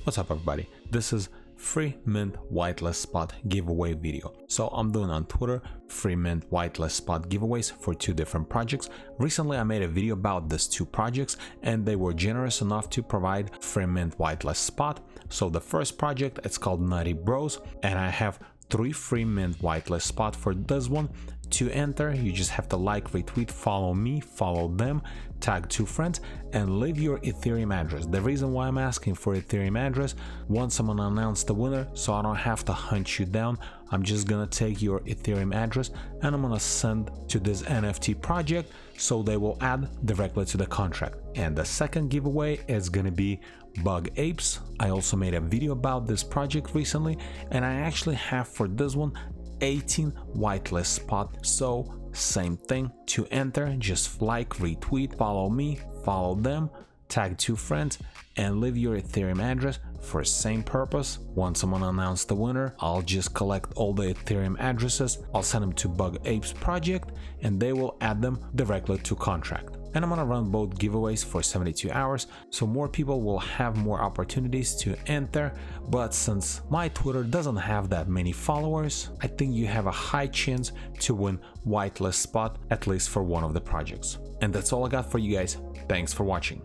What's up everybody, this is free mint whitelist spot giveaway video. So I'm doing on Twitter free mint whitelist spot giveaways for two different projects. Recently I made a video about these two projects and they were generous enough to provide free mint whitelist spot. So the first project, it's called NattyBros, and I have 3 free mint whitelist spot for this one. To enter, you just have to like, retweet, follow me, follow them, tag 2 friends, and leave your Ethereum address. The reason why I'm asking for Ethereum address, once someone announced the winner, so I don't have to hunt you down, I'm just gonna take your Ethereum address and I'm gonna send to this NFT project so they will add directly to the contract. And the second giveaway is gonna be BugApes. I also made a video about this project recently, and I actually have for this one 18 whitelist spot. So same thing, to enter just like, retweet, follow me, follow them, tag 2 friends, and leave your Ethereum address for same purpose. Once someone announced the winner, I'll just collect all the Ethereum addresses, I'll send them to BugApes project and they will add them directly to contract. And I'm gonna run both giveaways for 72 hours, so more people will have more opportunities to enter. But since my Twitter doesn't have that many followers, I think you have a high chance to win whitelist spot, at least for one of the projects. And that's all I got for you guys. Thanks for watching.